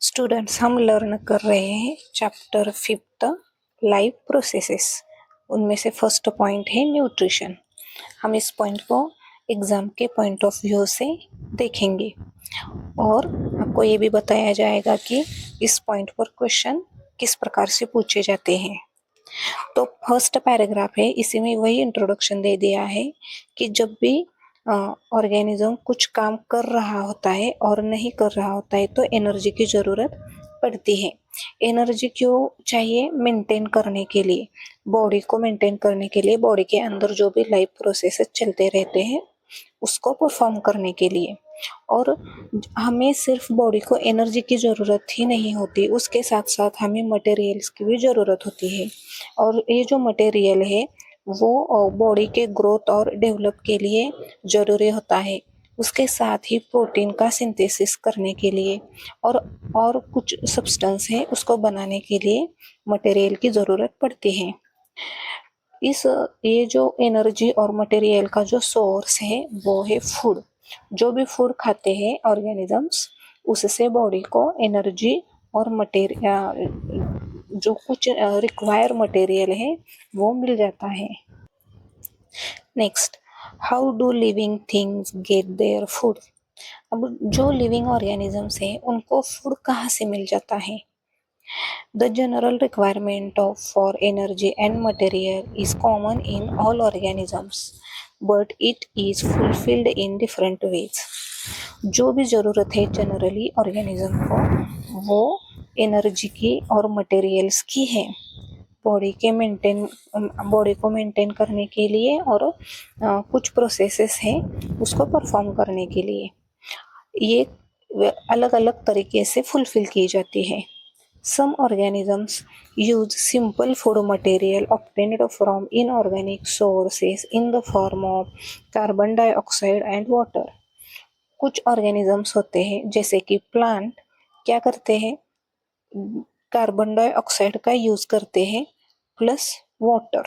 Students, हम learn कर रहे हैं चैप्टर 5 लाइफ प्रोसेसेस। उनमें से फर्स्ट पॉइंट है न्यूट्रिशन। हम इस पॉइंट को एग्जाम के पॉइंट ऑफ व्यू से देखेंगे और आपको ये भी बताया जाएगा कि इस पॉइंट पर क्वेश्चन किस प्रकार से पूछे जाते हैं। तो फर्स्ट पैराग्राफ है, इसी में वही इंट्रोडक्शन दे दिया है कि जब भी ऑर्गेनिज्म कुछ काम कर रहा होता है और नहीं कर रहा होता है तो एनर्जी की ज़रूरत पड़ती है। एनर्जी क्यों चाहिए? मेंटेन करने के लिए, बॉडी को मेंटेन करने के लिए, बॉडी के अंदर जो भी लाइफ प्रोसेस चलते रहते हैं उसको परफॉर्म करने के लिए। और हमें सिर्फ बॉडी को एनर्जी की ज़रूरत ही नहीं होती, उसके साथ साथ हमें मटेरियल्स की भी ज़रूरत होती है। और ये जो मटेरियल है वो बॉडी के ग्रोथ और डेवलप के लिए ज़रूरी होता है। उसके साथ ही प्रोटीन का सिंथेसिस करने के लिए और कुछ सब्सटेंस है उसको बनाने के लिए मटेरियल की ज़रूरत पड़ती है। ये जो एनर्जी और मटेरियल का जो सोर्स है वो है फूड। जो भी फूड खाते हैं ऑर्गेनिजम्स, उससे बॉडी को एनर्जी और मटेरियल जो कुछ रिक्वायर मटेरियल है वो मिल जाता है। Next, how do living things get their food. अब जो लिविंग ऑर्गेनिजम्स है उनको फूड कहाँ से मिल जाता है? The general requirement for energy and material is common in all organisms, but it is fulfilled in different ways. जो भी ज़रूरत है जनरली ऑर्गेनिज्म को वो एनर्जी की और मटेरियल्स की है बॉडी को मेंटेन करने के लिए और कुछ प्रोसेसेस हैं उसको परफॉर्म करने के लिए। ये अलग अलग तरीके से फुलफिल की जाती है। Some organisms use simple food material obtained from inorganic sources in the form of carbon dioxide and water. कुछ ऑर्गेनिजम्स होते हैं जैसे कि प्लांट क्या करते हैं, कार्बन डाइऑक्साइड का यूज करते हैं प्लस वाटर।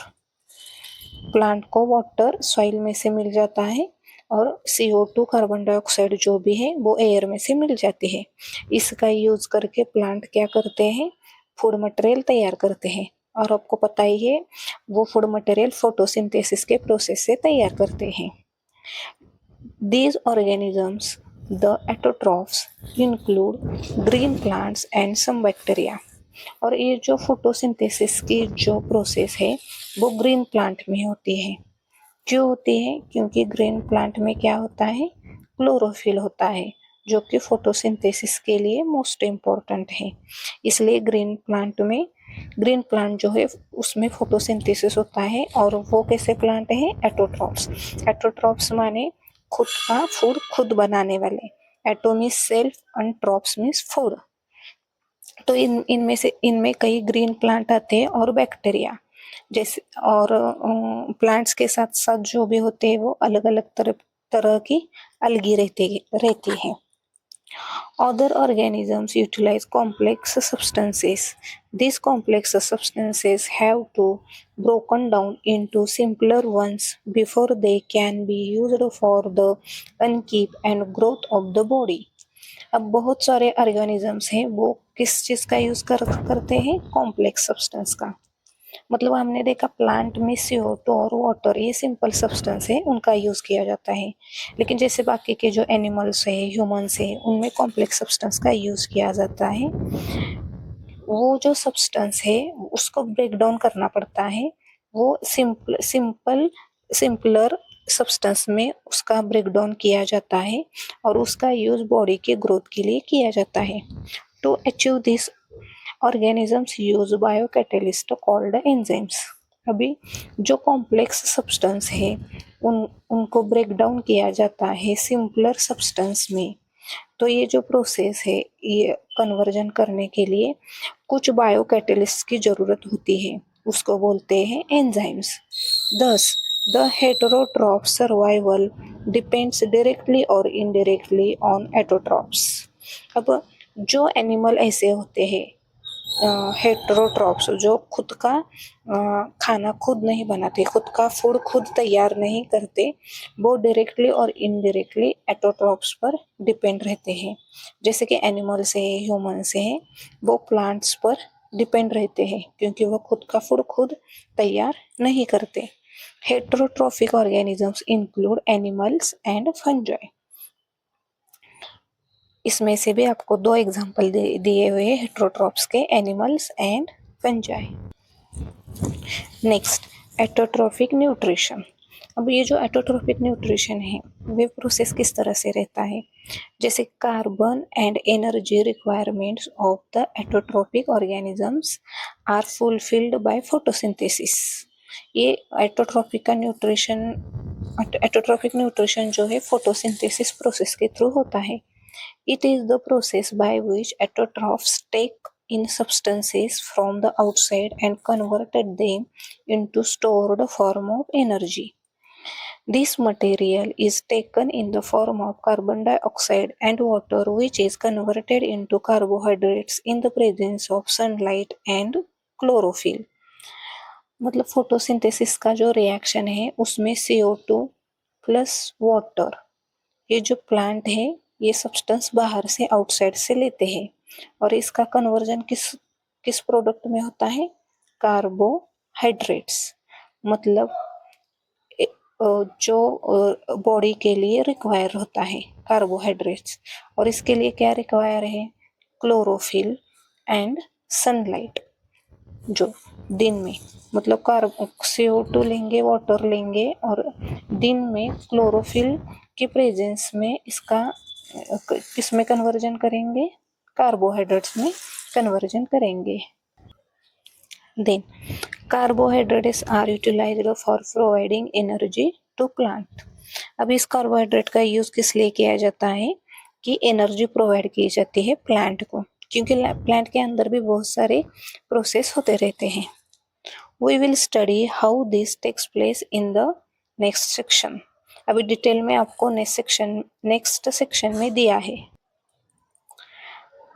प्लांट को वाटर सॉइल में से मिल जाता है और CO2 कार्बन डाइऑक्साइड जो भी है वो एयर में से मिल जाती है। इसका यूज करके प्लांट क्या करते हैं, फूड मटेरियल तैयार करते हैं। और आपको पता ही है वो फूड मटेरियल फोटोसिंथेसिस के प्रोसेस से तैयार करते हैं। These organisms, the autotrophs, include green plants and some bacteria. और ये जो फोटोसिंथेसिस की जो प्रोसेस है वो ग्रीन प्लांट में होती है। क्यों होती है? क्योंकि ग्रीन प्लांट में क्या होता है, क्लोरोफिल होता है जो कि फोटोसिंथेसिस के लिए मोस्ट इम्पॉर्टेंट है। इसलिए ग्रीन प्लांट जो है उसमें फोटोसिंथेसिस होता है। और वो कैसे प्लांट है? एटोट्रॉप्स। एटोट्रॉप्स माने खुद का फूड खुद बनाने वाले। Auto means self and trophs means food. तो इनमें कई ग्रीन प्लांट आते हैं और बैक्टीरिया जैसे, और प्लांट्स के साथ साथ जो भी होते हैं वो अलग अलग तरह की अलगी रहती है। Other organisms utilize complex substances. These complex substances have to broken down into simpler ones before they can be used for the upkeep and growth of the body. अब बहुत सारे ऑर्गेनिजम्स हैं वो किस चीज़ का यूज़ करते हैं? कॉम्प्लेक्स सब्सटेंस का। मतलब हमने देखा प्लांट में CO2 और वाटर ये सिंपल सब्सटेंस है, उनका यूज़ किया जाता है। लेकिन जैसे बाकी के जो एनिमल्स है, ह्यूमंस है, उनमें कॉम्प्लेक्स सब्सटेंस का यूज़ किया जाता है। वो जो सब्सटेंस है उसको ब्रेक डाउन करना पड़ता है। वो सिंपलर सब्सटेंस में उसका ब्रेक डाउन किया जाता है और उसका यूज़ बॉडी के ग्रोथ के लिए किया जाता है। To achieve this organisms use biocatalyst called enzymes. अभी जो कॉम्प्लेक्स सब्सटेंस है उनको ब्रेक डाउन किया जाता है सिंपलर सब्सटेंस में। तो ये जो प्रोसेस है ये कन्वर्जन करने के लिए कुछ बायोकैटलिस्ट की ज़रूरत होती है, उसको बोलते हैं एंजाइम्स। दस the heterotroph survival depends directly और इनडायरेक्टली ऑन एटोट्रॉफ्स। अब जो एनिमल ऐसे होते हैं हेट्रोट्रॉप्स जो खुद का खाना खुद नहीं बनाते, खुद का फूड खुद तैयार नहीं करते, वो डायरेक्टली और इनडायरेक्टली एटोट्रॉप्स पर डिपेंड रहते हैं। जैसे कि एनिमल्स है, ह्यूमन्स है, वो प्लांट्स पर डिपेंड रहते हैं क्योंकि वो खुद का फूड खुद तैयार नहीं करते। Heterotrophic organisms include animals and fungi. इसमें से भी आपको 2 एग्जाम्पल दिए हुए हैं हेट्रोट्रॉप्स के, animals and fungi. Next, autotrophic nutrition. अब ये जो एटोट्रॉफिक न्यूट्रिशन है वे प्रोसेस किस तरह से रहता है? जैसे carbon and energy requirements of the autotrophic organisms are fulfilled by photosynthesis. ये एटोट्रॉफिक न्यूट्रिशन जो है फोटोसिंथेसिस प्रोसेस के थ्रू होता है। It is the process by which autotrophs take in substances from the outside and converted them into stored form of energy. This material is taken in the form of carbon dioxide and water, which is converted into carbohydrates in the presence of sunlight and chlorophyll. मतलब photosynthesis का जो reaction है उसमें CO2 plus water, ये जो plant है ये substance बाहर से आउटसाइड से लेते हैं और इसका कन्वर्जन किस किस प्रोडक्ट में होता है? कार्बोहाइड्रेट्स। मतलब जो बॉडी के लिए रिक्वायर होता है कार्बोहाइड्रेट्स, और इसके लिए क्या रिक्वायर है? Chlorophyll and sunlight. जो दिन में मतलब CO2 लेंगे, वाटर लेंगे और दिन में क्लोरोफिल की प्रेजेंस में इसका किस में कन्वर्जन करेंगे? कार्बोहाइड्रेट्स में कन्वर्जन करेंगे। Then carbohydrates are utilised for providing energy to plant. अब इस कार्बोहाइड्रेट का यूज किस लिए किया जाता है? कि एनर्जी प्रोवाइड की जाती है प्लांट को, क्योंकि प्लांट के अंदर भी बहुत सारे प्रोसेस होते रहते हैं। We will study how this takes place in the next section. अभी डिटेल में आपको नेक्स्ट सेक्शन में दिया है।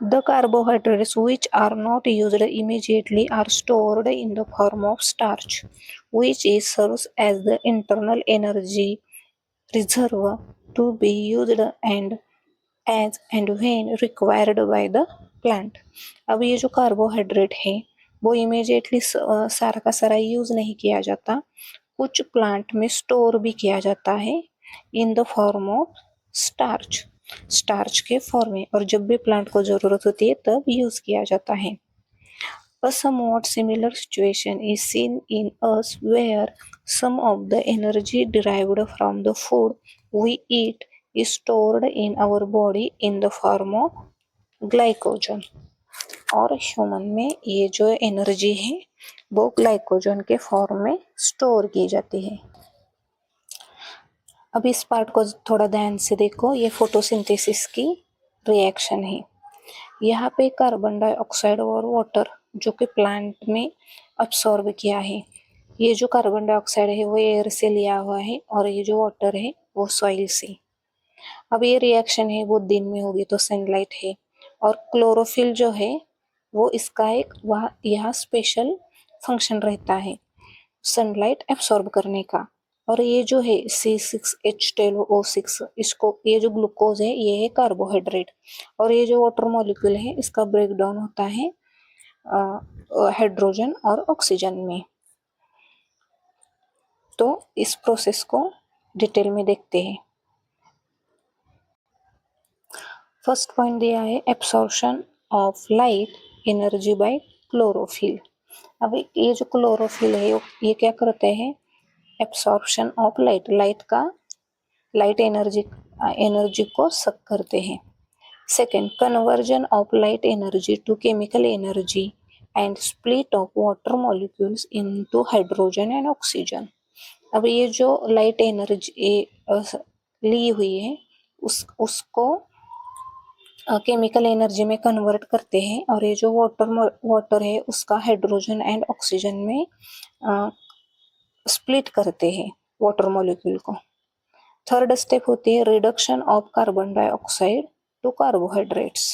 The carbohydrates which are not used immediately are stored in the form of starch, which serves as the internal energy reserve to be used and as and when required by the plant. अब ये जो carbohydrate है वो immediately सारा का सारा use नहीं किया जाता, कुछ प्लांट में स्टोर भी किया जाता है in the form of starch, starch के फॉर्म में, और जब भी प्लांट को जरूरत होती है तब यूज किया जाता है। A somewhat similar situation is seen in us where some of the energy derived from the food we eat is stored in our body in the form of glycogen। और human में ये जो energy है वो glycogen के form में store की जाती है। अब इस पार्ट को थोड़ा ध्यान से देखो, ये फोटोसिंथेसिस की रिएक्शन है। यहाँ पे कार्बन डाइऑक्साइड और वाटर जो कि प्लांट में अब्सॉर्ब किया है, ये जो कार्बन डाइऑक्साइड है वो एयर से लिया हुआ है और ये जो वाटर है वो सॉइल से। अब ये रिएक्शन है वो दिन में होगी तो सनलाइट है, और क्लोरोफिल जो है वो इसका एक वहाँ यहाँ स्पेशल फंक्शन रहता है सनलाइट एब्सॉर्ब करने का। और ये जो है C6H12O6, इसको ये जो ग्लूकोज है ये है कार्बोहाइड्रेट, और ये जो वाटर मॉलिक्यूल है इसका ब्रेक डाउन होता है हाइड्रोजन और ऑक्सीजन में। तो इस प्रोसेस को डिटेल में देखते हैं। फर्स्ट पॉइंट दिया है absorption of light energy by chlorophyll. अब ये जो क्लोरोफिल है ये क्या करते हैं? एब्सॉर्प्शन ऑफ लाइट एनर्जी को सक करते हैं। Second, conversion of light energy to chemical energy and split of water molecules into hydrogen and oxygen. अब ये जो लाइट एनर्जी ली हुई है उसको केमिकल एनर्जी में कन्वर्ट करते हैं, और ये जो वाटर है उसका हाइड्रोजन एंड ऑक्सीजन में स्प्लिट करते हैं वाटर मॉलिक्यूल को। थर्ड स्टेप होती है reduction of carbon dioxide to carbohydrates.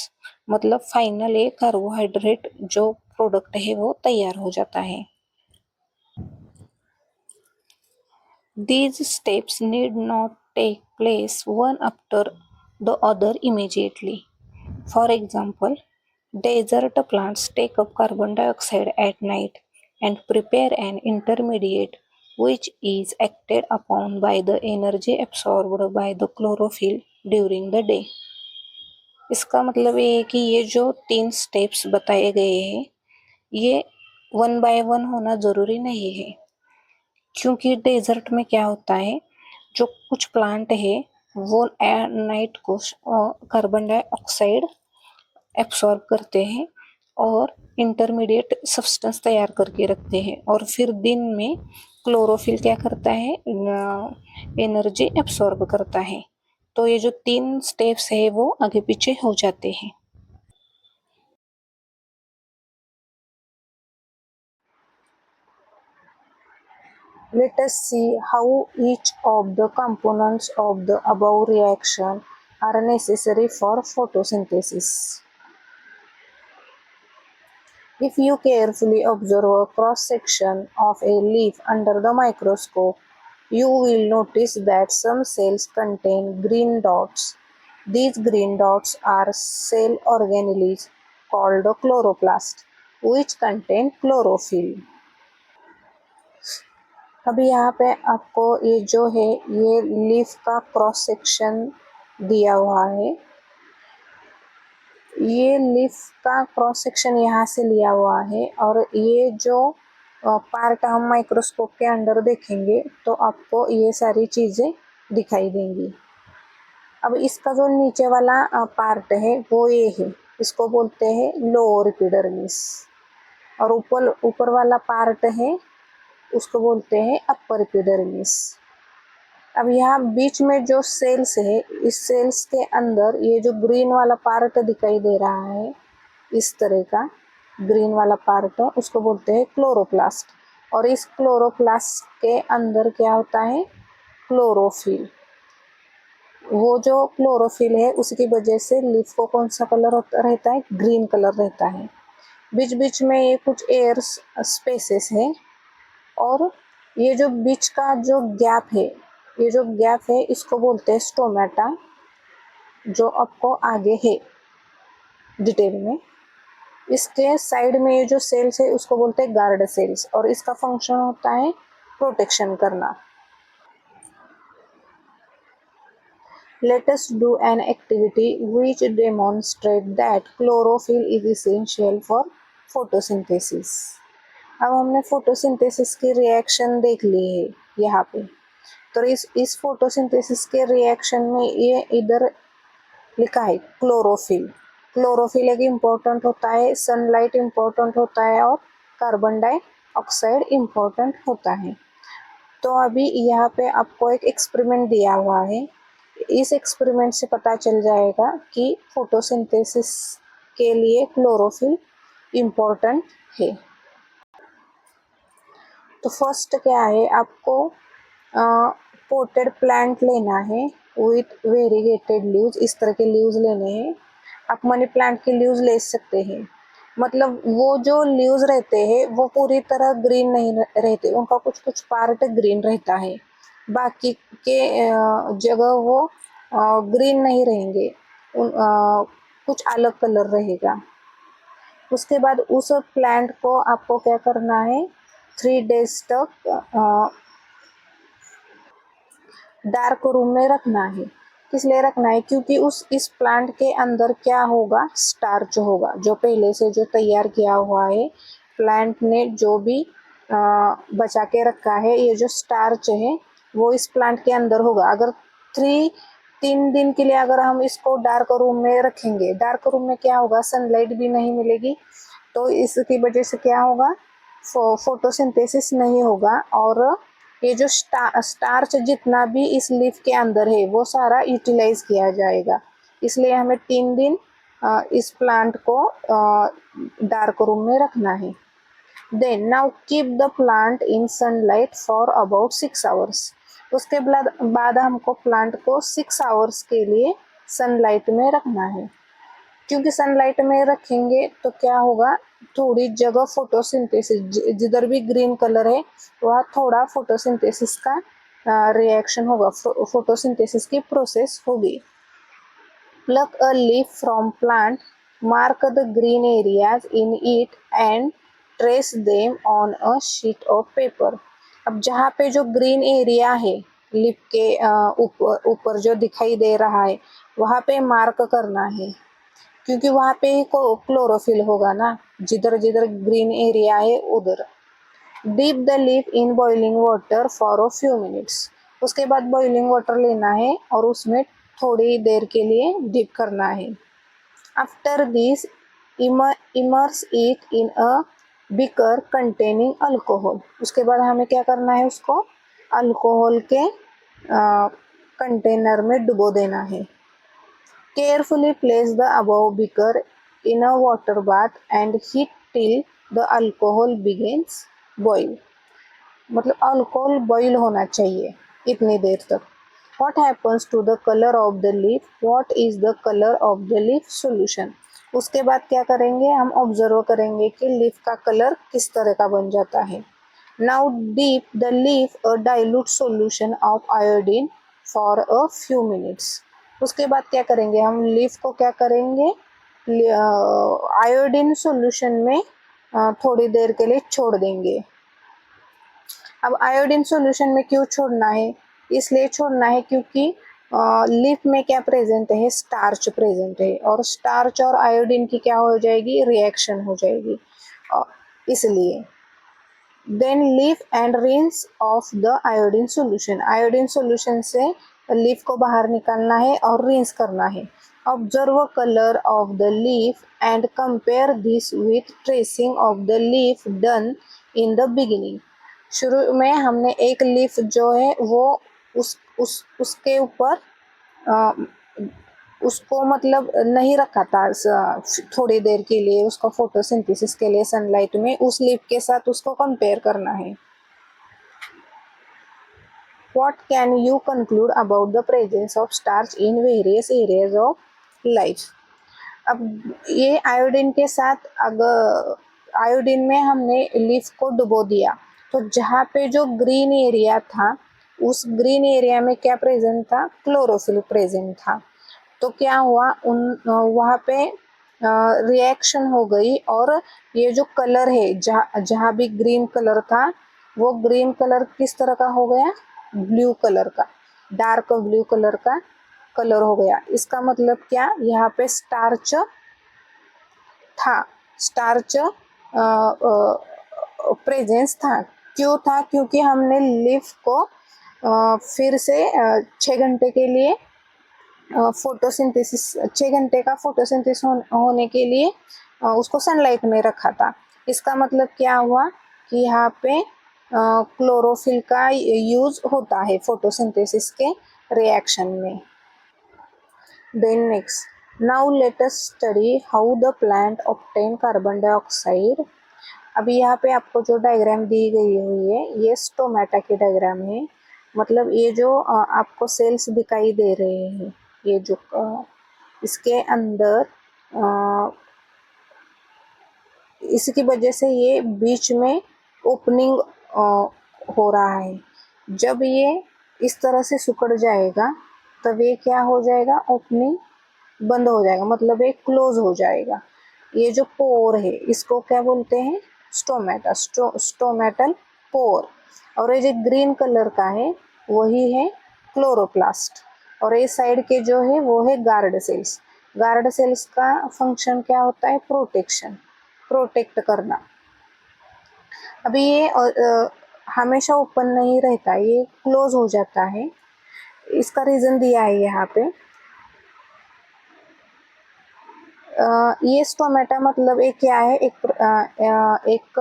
मतलब फाइनल एक कार्बोहाइड्रेट जो प्रोडक्ट है वो तैयार हो जाता है। These steps need not take place one after the other immediately. For example, desert plants take up carbon dioxide at night and prepare an intermediate which is acted upon by the energy absorbed by the chlorophyll during the day. इसका मतलब ये है कि ये जो 3 steps बताए गए हैं ये 1 बाय 1 होना ज़रूरी नहीं है, क्योंकि डेजर्ट में क्या होता है, जो कुछ प्लांट है वो नाइट को कार्बन डाइऑक्साइड एब्सॉर्ब करते हैं और इंटरमीडिएट सब्सटेंस तैयार करके रखते हैं और फिर दिन में क्लोरोफिल क्या करता है, एनर्जी एब्सॉर्ब करता है। तो ये जो 3 स्टेप्स है वो आगे पीछे हो जाते हैं। Let us see how each of the components of the above reaction are necessary for photosynthesis. If you carefully observe a cross-section of a leaf under the microscope, you will notice that some cells contain green dots. These green dots are cell organelles called chloroplast, which contain chlorophyll. अभी यहाँ पे आपको ये जो है ये leaf का cross section दिया हुआ है। ये लीफ का क्रॉस सेक्शन यहाँ से लिया हुआ है और ये जो पार्ट हम माइक्रोस्कोप के अंदर देखेंगे तो आपको ये सारी चीज़ें दिखाई देंगी। अब इसका जो नीचे वाला पार्ट है वो ये है, इसको बोलते हैं लोअर एपिडर्मिस, और ऊपर वाला पार्ट है उसको बोलते हैं अपर एपिडर्मिस। अब यहाँ बीच में जो सेल्स है, इस सेल्स के अंदर ये जो ग्रीन वाला पार्ट दिखाई दे रहा है, इस तरह का ग्रीन वाला पार्ट उसको बोलते हैं क्लोरोप्लास्ट, और इस क्लोरोप्लास्ट के अंदर क्या होता है, क्लोरोफिल। वो जो क्लोरोफिल है उसकी वजह से लीफ को कौन सा कलर होता रहता है, ग्रीन कलर रहता है। बीच बीच में ये कुछ एयर स्पेसेस है और ये जो बीच का जो गैप है, ये जो गैप है इसको बोलते हैं स्टोमेटा, जो आपको आगे है डिटेल में। इसके साइड में ये जो सेल्स है उसको बोलते हैं गार्ड सेल्स, और इसका फंक्शन होता है प्रोटेक्शन करना। Let us do an activity which demonstrate that chlorophyll is essential for photosynthesis. अब हमने फोटोसिंथेसिस की रिएक्शन देख ली है यहाँ पे, तो इस फोटोसिंथेसिस के रिएक्शन में ये इधर लिखा है क्लोरोफिल। क्लोरोफिल एक इम्पोर्टेंट होता है, सनलाइट इम्पोर्टेंट होता है और कार्बन डाइऑक्साइड इम्पोर्टेंट होता है। तो अभी यहाँ पे आपको एक एक्सपेरिमेंट दिया हुआ है, इस एक्सपेरिमेंट से पता चल जाएगा कि फोटोसिंथेसिस के लिए क्लोरोफिल इम्पोर्टेंट है। तो फर्स्ट क्या है, आपको पोटेड प्लांट लेना है विथ वेरीगेटेड लीव्स, इस तरह के लीव्स लेने हैं। आप मनी प्लांट के लीव्स ले सकते हैं, मतलब वो जो लीव्स रहते हैं वो पूरी तरह ग्रीन नहीं रहते, उनका कुछ कुछ पार्ट ग्रीन रहता है, बाकी के जगह वो ग्रीन नहीं रहेंगे, कुछ अलग कलर रहेगा। उसके बाद उस प्लांट को आपको क्या करना है, 3 डेज तक डार्क रूम में रखना है। किस लिए रखना है, क्योंकि इस प्लांट के अंदर क्या होगा, स्टार्च होगा, जो पहले से जो तैयार किया हुआ है प्लांट ने, जो भी बचा के रखा है, ये जो स्टार्च है वो इस प्लांट के अंदर होगा। अगर 3 दिन के लिए अगर हम इसको डार्क रूम में रखेंगे, डार्क रूम में क्या होगा, सनलाइट भी नहीं मिलेगी, तो इसकी वजह से क्या होगा, फोटोसिंथेसिस नहीं होगा और ये जो स्टार्च जितना भी इस लीफ के अंदर है वो सारा यूटिलाइज किया जाएगा। इसलिए हमें 3 दिन इस प्लांट को डार्क रूम में रखना है। Then now keep the plant in sunlight for about 6 hours. उसके बाद हमको प्लांट को 6 आवर्स के लिए सनलाइट में रखना है। क्योंकि सनलाइट में रखेंगे तो क्या होगा, थोड़ी जगह फोटोसिंथेसिस, जिधर भी ग्रीन कलर है वहाँ थोड़ा फोटोसिंथेसिस का रिएक्शन होगा, फोटोसिंथेसिस की प्रोसेस होगी। Pluck a leaf from plant, mark the green areas in it and trace them on a sheet of paper. अब जहाँ पे जो ग्रीन एरिया है लीफ के ऊपर ऊपर जो दिखाई दे रहा है वहाँ पे मार्क करना है, क्योंकि वहाँ पे ही क्लोरोफिल होगा ना, जिधर जिधर ग्रीन एरिया है उधर। Deep the leaf in boiling water for a few minutes. उसके बाद बॉइलिंग वाटर लेना है और उसमें थोड़ी देर के लिए डीप करना है। After this immerse it in a beaker containing alcohol. उसके बाद हमें क्या करना है, उसको अल्कोहल के कंटेनर में डुबो देना है। Carefully place the above beaker in a water bath and heat till the alcohol begins boil. मतलब अल्कोहल बॉईल होना चाहिए इतनी देर तक। What happens to the colour of the leaf, what is the colour of the leaf solution. उसके बाद क्या करेंगे, हम ऑब्जर्व करेंगे कि लीफ का कलर किस तरह का बन जाता है। Now deep the leaf a dilute solution of iodine for a few minutes. उसके बाद क्या करेंगे, हम लीफ को क्या करेंगे, आयोडीन सॉल्यूशन में थोड़ी देर के लिए छोड़ देंगे। अब आयोडीन सॉल्यूशन में क्यों छोड़ना है, इसलिए छोड़ना है क्योंकि लीफ में क्या प्रेजेंट है, स्टार्च प्रेजेंट है, और स्टार्च और आयोडीन की क्या हो जाएगी, रिएक्शन हो जाएगी, इसलिए। Then leaf and rinse off the iodine solution. Iodine solution से लीफ को बाहर निकालना है और रिंस करना है। Observe colour of the leaf and compare this with tracing of the leaf done in the beginning. शुरू में हमने एक लीफ जो है वो उसके ऊपर उसको मतलब नहीं रखा था थोड़ी देर के लिए, उसको फोटोसिंथेसिस के लिए सनलाइट में, उस लीफ के साथ उसको कंपेयर करना है। What can you conclude about the presence of starch in various areas of life? अब ये आयोडीन के साथ अगर आयोडीन में हमने लीफ को डुबो दिया तो जहाँ पे जो ग्रीन एरिया था उस ग्रीन एरिया में क्या प्रेजेंट था, क्लोरोफिल प्रेजेंट था। तो क्या हुआ, उन वहाँ पे रिएक्शन हो गई और ये जो कलर है जहाँ भी ग्रीन कलर था वो ग्रीन कलर किस तरह का हो गया, ब्लू कलर का, डार्क ब्लू कलर का कलर हो गया। इसका मतलब क्या, यहाँ पे स्टार्च था, स्टार्च प्रेजेंस था। क्यों था, क्योंकि हमने लीफ को फिर से 6 घंटे के लिए फोटोसिंथेसिस, 6 घंटे का फोटोसिंथेसिस होने के लिए उसको सनलाइट में रखा था। इसका मतलब क्या हुआ कि यहाँ पे क्लोरोफिल का यूज होता है फोटोसिंथेसिस के रिएक्शन में। Then next, now let us study how the plant obtain carbon dioxide. अभी यहाँ पे आपको जो डायग्राम दी गई हुई है ये स्टोमेटा की डायग्राम है। मतलब ये जो आपको सेल्स दिखाई दे रहे हैं, ये जो इसके अंदर इसकी वजह से ये बीच में ओपनिंग हो रहा है। जब ये इस तरह से सिकुड़ जाएगा तब ये क्या हो जाएगा, ओपनिंग बंद हो जाएगा, मतलब ये क्लोज हो जाएगा। ये जो पोर है इसको क्या बोलते हैं, स्टोमेटा, स्टोमेटल पोर। और ये जो ग्रीन कलर का है वही है क्लोरोप्लास्ट। और ये साइड के जो है वो है गार्ड सेल्स। गार्ड सेल्स का फंक्शन क्या होता है, प्रोटेक्शन, प्रोटेक्ट करना। अभी ये हमेशा ओपन नहीं रहता, ये क्लोज हो जाता है। इसका रीज़न दिया है यहाँ पे। ये स्टोमेटा मतलब एक क्या है, एक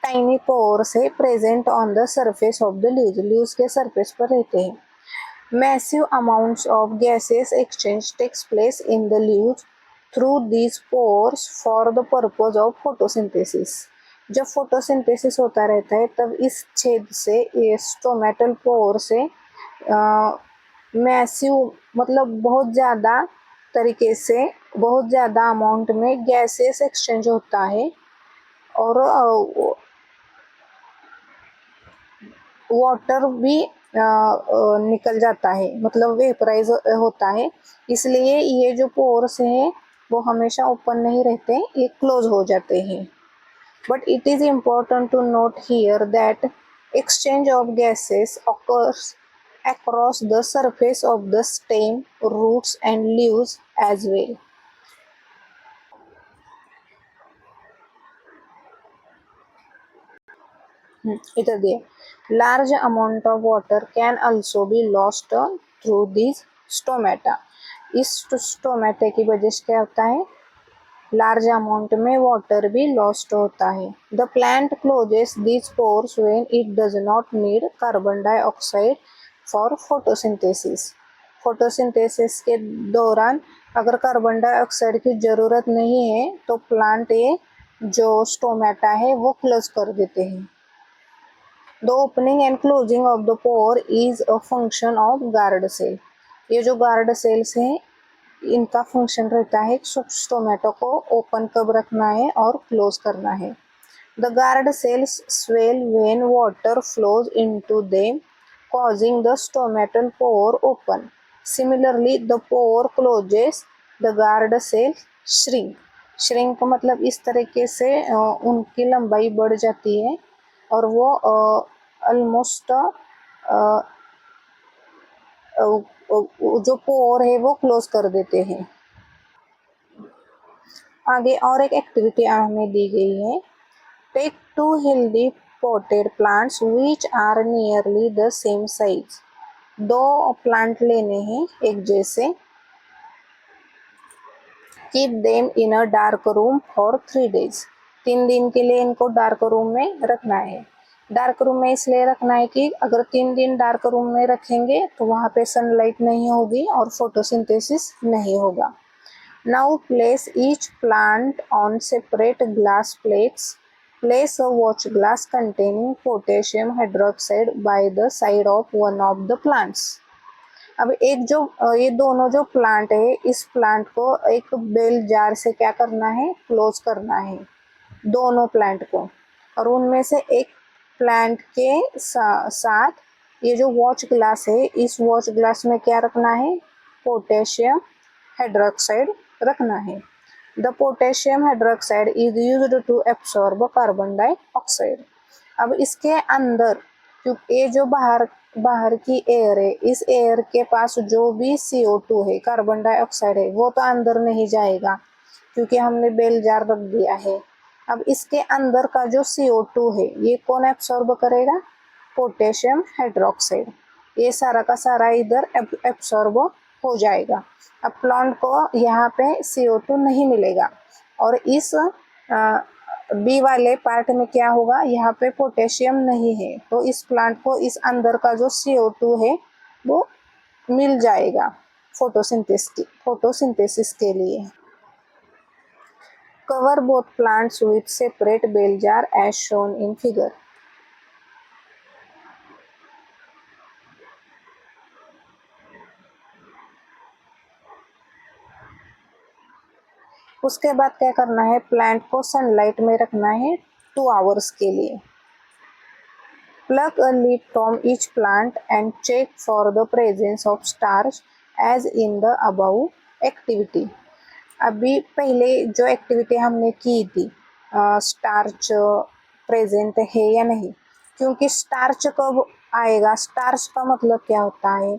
टाइनी पोर्स है present on the surface of the leaves, leaves के सरफेस पर रहते हैं। Massive amounts of gases exchange takes place in the leaves through these pores for the purpose of photosynthesis. जब फोटोसिंथेसिस होता रहता है तब इस छेद से, ये स्टोमेटल पोर से मैसिव मतलब बहुत ज़्यादा तरीके से बहुत ज़्यादा अमाउंट में गैसेस एक्सचेंज होता है और वाटर भी निकल जाता है, मतलब वेपराइज होता है। इसलिए ये जो पोर्स हैं वो हमेशा ओपन नहीं रहते, ये क्लोज हो जाते हैं। But it is important to note here that exchange of gases occurs across the surface of the stem, roots and leaves as well. इधर दिए large amount of water can also be lost through these stomata. इस stomata की वजह से क्या होता है, large amount में वाटर भी लॉस्ट होता है। The plant closes this pores when it does not need carbon dioxide for photosynthesis. Photosynthesis के दौरान अगर कार्बन डाइऑक्साइड की ज़रूरत नहीं है तो प्लांट ये जो स्टोमेटा है वो क्लोज कर देते हैं। The opening and closing of the pore is a function of guard cell. ये जो गार्ड सेल्स हैं इनका फंक्शन रहता है स्टोमेटो को ओपन कब रखना है और क्लोज करना है। The guard cells swell when water flows into them causing the stomatal pore open. Similarly, the pore closes, the guard cell shrink. Shrink मतलब इस तरीके से उनकी लंबाई बढ़ जाती है और वो ऑलमोस्ट जो पोर है वो क्लोज कर देते हैं। आगे और एक एक्टिविटी हमें दी गई है। Take 2 healthy potted plants which are nearly the same size. 2 plant लेने हैं एक जैसे। Keep them in a dark room for 3 days। 3 दिन के लिए इनको डार्क रूम में रखना है। डार्क रूम में इसलिए रखना है कि अगर 3 दिन डार्क रूम में रखेंगे तो वहाँ पे सनलाइट नहीं होगी और फोटोसिंथेसिस नहीं होगा। Now place each plant on separate glass plates. Place a watch glass containing potassium hydroxide by the side of one of the plants. अब एक जो ये दोनों जो प्लांट है इस प्लांट को एक बेल जार से क्या करना है, क्लोज करना है दोनों प्लांट को। और उनमें से एक प्लांट के साथ ये जो वॉच ग्लास है इस वॉच ग्लास में क्या रखना है, पोटेशियम हाइड्रोक्साइड रखना है। The potassium hydroxide is used to absorb carbon dioxide. अब इसके अंदर क्योंकि ये जो बाहर की एयर है इस एयर के पास जो भी CO2 है, कार्बन डाइऑक्साइड है, वो तो अंदर नहीं जाएगा क्योंकि हमने बेल जार रख दिया है। अब इसके अंदर का जो CO2 है ये कौन एब्सॉर्ब करेगा, पोटेशियम हाइड्रोक्साइड। ये सारा का सारा इधर एब्सॉर्ब हो जाएगा। अब प्लांट को यहाँ पे CO2 नहीं मिलेगा और इस बी वाले पार्ट में क्या होगा, यहाँ पे पोटेशियम नहीं है तो इस प्लांट को इस अंदर का जो CO2 है वो मिल जाएगा फोटोसिंथेसिस के लिए। Cover both plants with separate bell jar as shown in figure. उसके बाद क्या करना है, प्लांट को सनलाइट में रखना है 2 आवर्स के लिए। Pluck a leaf from each plant and check for the presence of starch as in the above activity. अभी पहले जो एक्टिविटी हमने की थी स्टार्च प्रेजेंट है या नहीं, क्योंकि स्टार्च कब आएगा, स्टार्च का मतलब क्या होता है,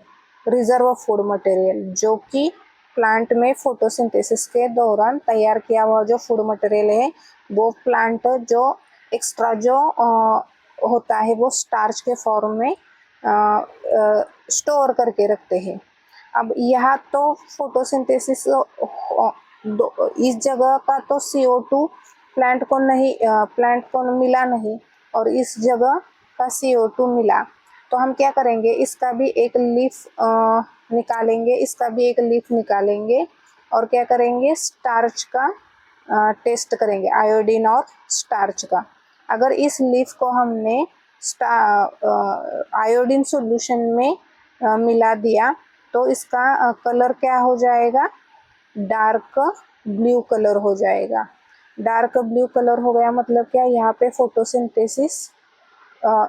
रिजर्व फूड मटेरियल जो कि प्लांट में फोटोसिंथेसिस के दौरान तैयार किया हुआ जो फूड मटेरियल है वो प्लांट जो एक्स्ट्रा जो होता है वो स्टार्च के फॉर्म में स्टोर करके रखते हैं। अब यहाँ तो फोटोसिंथेसिस इस जगह का तो CO2 प्लांट को मिला नहीं और इस जगह का CO2 मिला, तो हम क्या करेंगे, इसका भी एक लीफ निकालेंगे और क्या करेंगे, स्टार्च का टेस्ट करेंगे, आयोडीन और स्टार्च का। अगर इस लीफ को हमने आयोडीन सॉल्यूशन में मिला दिया तो इसका कलर क्या हो जाएगा, डार्क ब्लू कलर हो जाएगा। डार्क ब्लू कलर हो गया मतलब क्या, यहाँ पे फोटोसिंथेसिस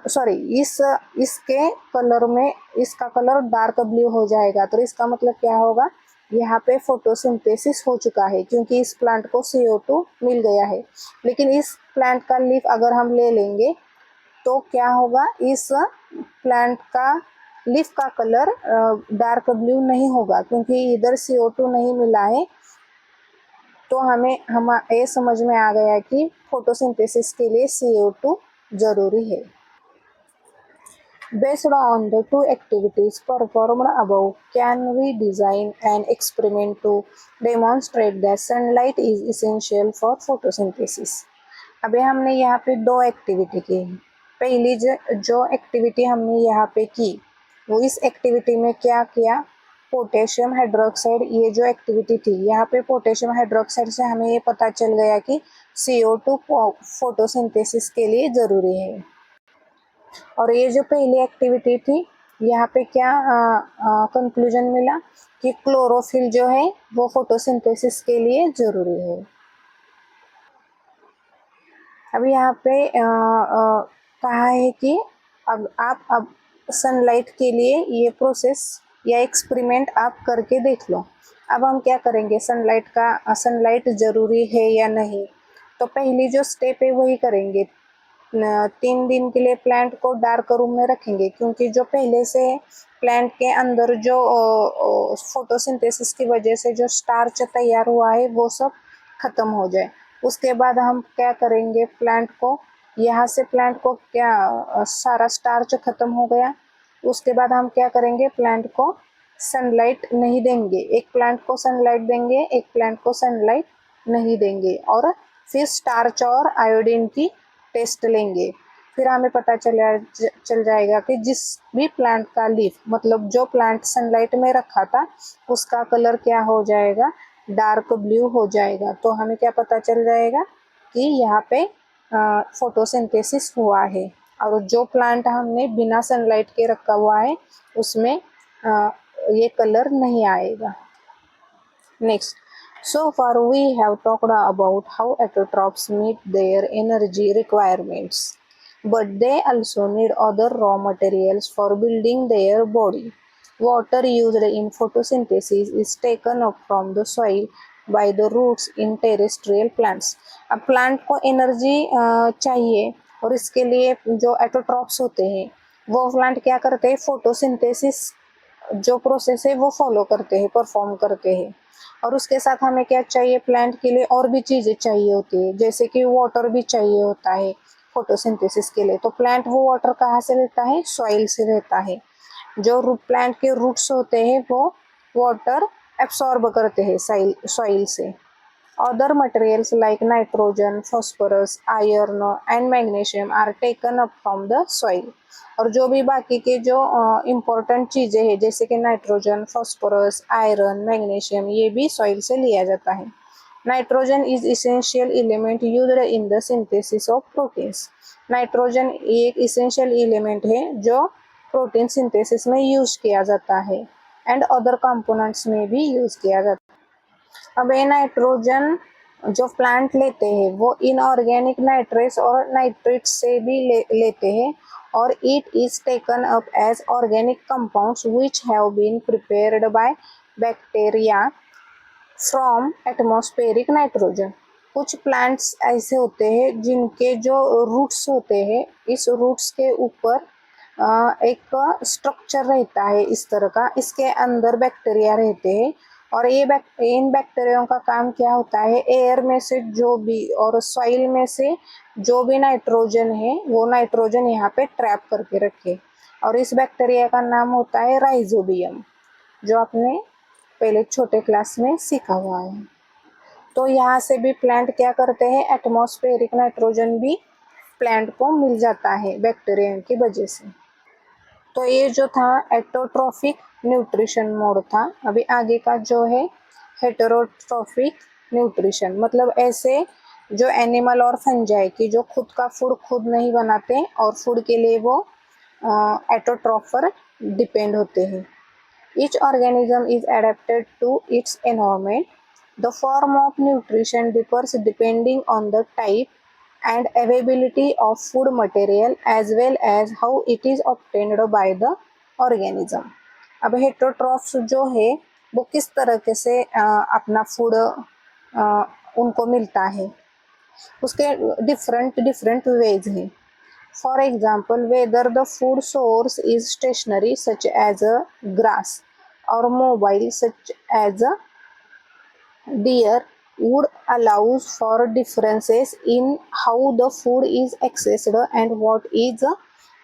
सॉरी इसके कलर में इसका कलर डार्क ब्लू हो जाएगा, तो इसका मतलब क्या होगा, यहाँ पे फोटोसिंथेसिस हो चुका है क्योंकि इस प्लांट को CO2 मिल गया है। लेकिन इस प्लांट का लीफ अगर हम ले लेंगे तो क्या होगा, इस प्लांट का लीफ का कलर डार्क ब्लू नहीं होगा क्योंकि इधर CO2 नहीं मिला है। तो हमें ये समझ में आ गया कि फोटोसिंथेसिस के लिए CO2 जरूरी है। Based on the two activities performed above, can we design an experiment to demonstrate that sunlight is essential for photosynthesis? अभी हमने यहाँ पे दो एक्टिविटी की। पहली जो एक्टिविटी हमने यहाँ पे की, वो इस एक्टिविटी में क्या किया, पोटेशियम हाइड्रोक्साइड, ये जो एक्टिविटी थी यहाँ पे पोटेशियम हाइड्रोक्साइड से हमें ये पता चल गया कि CO2 फोटोसिंथेसिस के लिए ज़रूरी है। और ये जो पहली एक्टिविटी थी, यहाँ पे क्या कंक्लूजन मिला कि क्लोरोफिल जो है वो फोटोसिंथेसिस के लिए ज़रूरी है। अब यहाँ पे कहा है कि अब सनलाइट के लिए ये प्रोसेस या एक्सपेरिमेंट आप करके देख लो। अब हम क्या करेंगे, सनलाइट ज़रूरी है या नहीं, तो पहली जो स्टेप है वही करेंगे। 3 दिन के लिए प्लांट को डार्क रूम में रखेंगे क्योंकि जो पहले से प्लांट के अंदर जो फोटोसिंथेसिस की वजह से जो स्टार्च तैयार हुआ है वो सब खत्म हो जाए। उसके बाद हम क्या करेंगे, प्लांट को यहाँ से प्लांट को क्या सारा स्टार्च खत्म हो गया। उसके बाद हम क्या करेंगे, प्लांट को सनलाइट नहीं देंगे, एक प्लांट को सनलाइट देंगे, एक प्लांट को सनलाइट नहीं देंगे, और फिर स्टार्च और आयोडीन की टेस्ट लेंगे। फिर हमें पता चल जाएगा कि जिस भी प्लांट का लीफ, मतलब जो प्लांट सनलाइट में रखा था, उसका कलर क्या हो जाएगा, डार्क ब्लू हो जाएगा। तो हमें क्या पता चल जाएगा कि यहाँ पे फोटोसिंथेसिस हुआ है। और जो प्लांट हमने बिना सनलाइट के रखा हुआ है उसमें ये कलर नहीं आएगा। Next, so far we have talked about how autotrophs meet their energy requirements, but they also need other raw materials for building their body. Water used in photosynthesis is taken up from the soil by the roots in terrestrial plants. अब plant को energy चाहिए और इसके लिए जो एटोट्रॉप्स होते हैं वो प्लांट क्या करते हैं, फोटोसिंथेसिस जो प्रोसेस है वो फॉलो करते हैं, परफॉर्म करते हैं। और उसके साथ हमें क्या चाहिए, प्लांट के लिए और भी चीज़ें चाहिए होती है, जैसे कि वाटर भी चाहिए होता है फोटोसिंथेसिस के लिए। तो प्लांट वो वाटर कहाँ से लेता है, सॉइल से लेता है। जो प्लांट के रूट्स होते हैं वो वाटर एब्सॉर्ब करते हैं सॉइल से। Other materials like nitrogen, phosphorus, iron and magnesium are taken up from the soil. और जो भी बाकी के जो इम्पोर्टेंट चीज़ें हैं जैसे कि नाइट्रोजन, फॉस्फोरस, आयरन, मैग्नीशियम, ये भी सॉइल से लिया जाता है। Nitrogen is essential element used in the synthesis of proteins. Nitrogen एक इसेंशियल एलिमेंट है जो प्रोटीन सिंथेसिस में यूज किया जाता है, एंड अदर कंपोनेंट्स में भी यूज किया जाता है। अब ये नाइट्रोजन जो प्लांट लेते हैं वो इनऑर्गेनिक नाइट्रेट्स और नाइट्रेट्स से भी लेते हैं, और it is taken up as organic compounds which have been prepared by bacteria from atmospheric nitrogen. कुछ प्लांट्स ऐसे होते हैं जिनके जो रूट्स होते हैं, इस रूट्स के ऊपर एक स्ट्रक्चर रहता है इस तरह का, इसके अंदर बैक्टीरिया रहते हैं, और इन बैक्टीरिया का काम क्या होता है, एयर में से जो भी और सॉइल में से जो भी नाइट्रोजन है वो नाइट्रोजन यहाँ पे ट्रैप करके रखे। और इस बैक्टीरिया का नाम होता है राइजोबियम, जो आपने पहले छोटे क्लास में सीखा हुआ है। तो यहाँ से भी प्लांट क्या करते हैं, एटमॉस्फेरिक नाइट्रोजन भी प्लांट को मिल जाता है बैक्टीरिया की वजह से। तो ये जो था एटोट्रॉफिक न्यूट्रिशन मोड था। अभी आगे का जो है हेटेरोट्रॉफिक न्यूट्रिशन, मतलब ऐसे जो एनिमल और फंजाई की जो खुद का फूड खुद नहीं बनाते और फूड के लिए वो एटोट्रॉफ पर डिपेंड होते हैं। Each organism is adapted to its environment The form of nutrition differs depending on the type and availability of food material as well as how it is obtained by the organism. अब heterotrophs जो है वो किस तरह से अपना food उनको मिलता है, उसके डिफरेंट डिफरेंट वेज हैं. For example, whether the food source is stationary such as a grass or mobile such as a deer wood allows for differences in how the food is accessed and what is the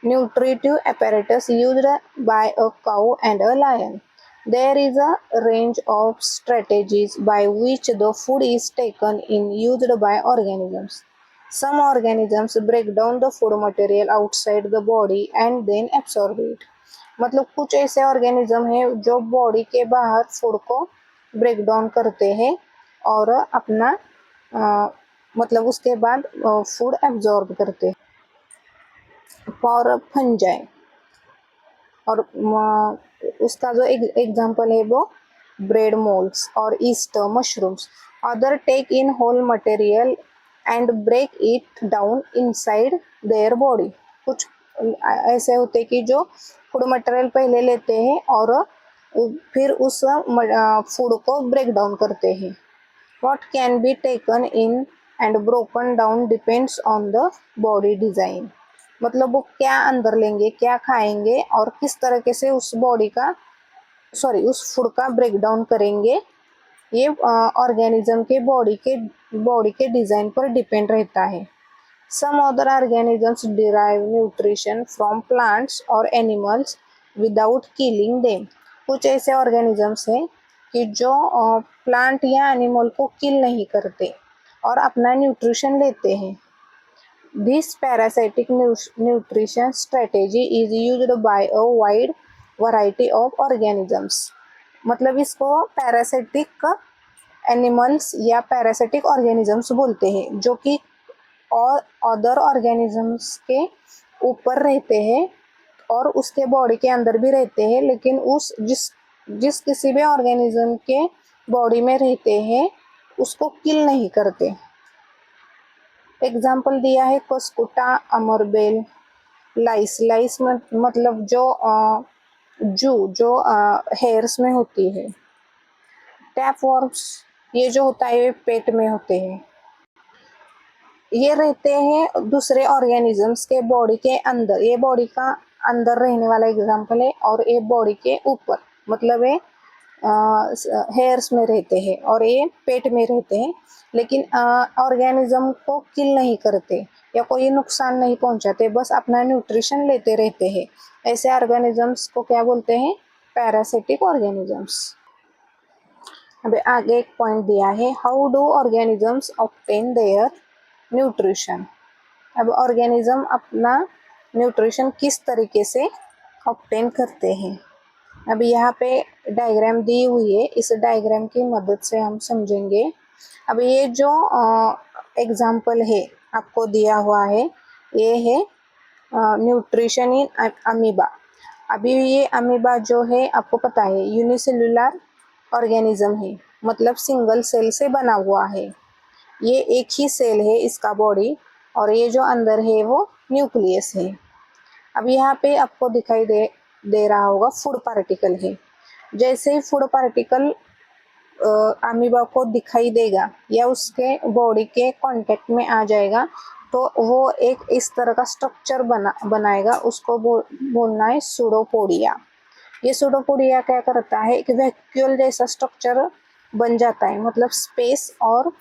nutritive apparatus used by a cow and a lion. There is a range of strategies by which the food is taken in used by organisms. Some organisms break down the food material outside the body and then absorb it. मतलब कुछ ऐसे organism हैं जो body के बाहर food को break down करते हैं और अपना मतलब उसके बाद फूड एब्जॉर्ब करते हैं. फॉर फंजाई और उसका जो एग्जांपल है वो ब्रेड मोल्ड्स और ईस्टर mushrooms. Other take in whole material and break it down inside their body. कुछ ऐसे होते कि जो फूड मटेरियल पहले लेते हैं और फिर उस फूड को ब्रेक डाउन करते हैं. What can be taken in and broken down depends on the body design. मतलब वो क्या अंदर लेंगे, क्या खाएंगे और किस तरीके से उस उस फूड का ब्रेक डाउन करेंगे, ये ऑर्गेनिज्म के बॉडी के डिज़ाइन पर डिपेंड रहता है. Some other organisms derive nutrition from plants or animals without killing them. कुछ ऐसे ऑर्गेनिजम्स हैं कि जो प्लांट या एनिमल को किल नहीं करते और अपना न्यूट्रिशन लेते हैं. This parasitic nutrition strategy is used by a wide variety of organisms. मतलब इसको पैरासाइटिक एनिमल्स या पैरासाइटिक ऑर्गेनिजम्स बोलते हैं जो कि और अदर ऑर्गेनिजम्स के ऊपर रहते हैं और उसके बॉडी के अंदर भी रहते हैं, लेकिन जिस किसी भी ऑर्गेनिज्म के बॉडी में रहते हैं उसको किल नहीं करते. एग्जाम्पल दिया है कस्कुटा, अमरबेल, लाइस. लाइस मतलब जो हेयर्स में होती है. टैपवर्म्स ये जो होता है पेट में होते हैं, ये रहते हैं दूसरे ऑर्गेनिजम्स के बॉडी के अंदर. ये बॉडी का अंदर रहने वाला एग्जाम्पल है और ये बॉडी के ऊपर मतलब ये हेयर्स में रहते हैं और ये पेट में रहते हैं, लेकिन ऑर्गेनिज्म को किल नहीं करते या कोई नुकसान नहीं पहुंचाते, बस अपना न्यूट्रिशन लेते रहते हैं. ऐसे ऑर्गेनिजम्स को क्या बोलते हैं? Parasitic organisms. अभी आगे एक पॉइंट दिया है, how do organisms obtain their nutrition. अब ऑर्गेनिज्म अपना न्यूट्रिशन किस तरीके से ऑब्टेन करते हैं. अभी यहाँ पे डायग्राम दी हुई है, इस डायग्राम की मदद से हम समझेंगे. अब ये जो एग्जाम्पल है आपको दिया हुआ है, ये है न्यूट्रिशन इन अमीबा. अभी ये अमीबा जो है आपको पता है यूनिसेलुलर ऑर्गेनिज्म है, मतलब सिंगल सेल से बना हुआ है. ये एक ही सेल है इसका बॉडी और ये जो अंदर है वो न्यूक्लियस है. अब यहाँ पे आपको दिखाई दे रहा होगा फूड पार्टिकल है. जैसे ही फूड पार्टिकल अमीबा को दिखाई देगा या उसके बॉडी के कांटेक्ट में आ जाएगा तो वो एक इस तरह का स्ट्रक्चर बनाएगा. उसको बोलना है सूडोपोडिया. ये सूडोपोडिया क्या करता है, एक वैक्यूल जैसा स्ट्रक्चर बन जाता है, मतलब स्पेस और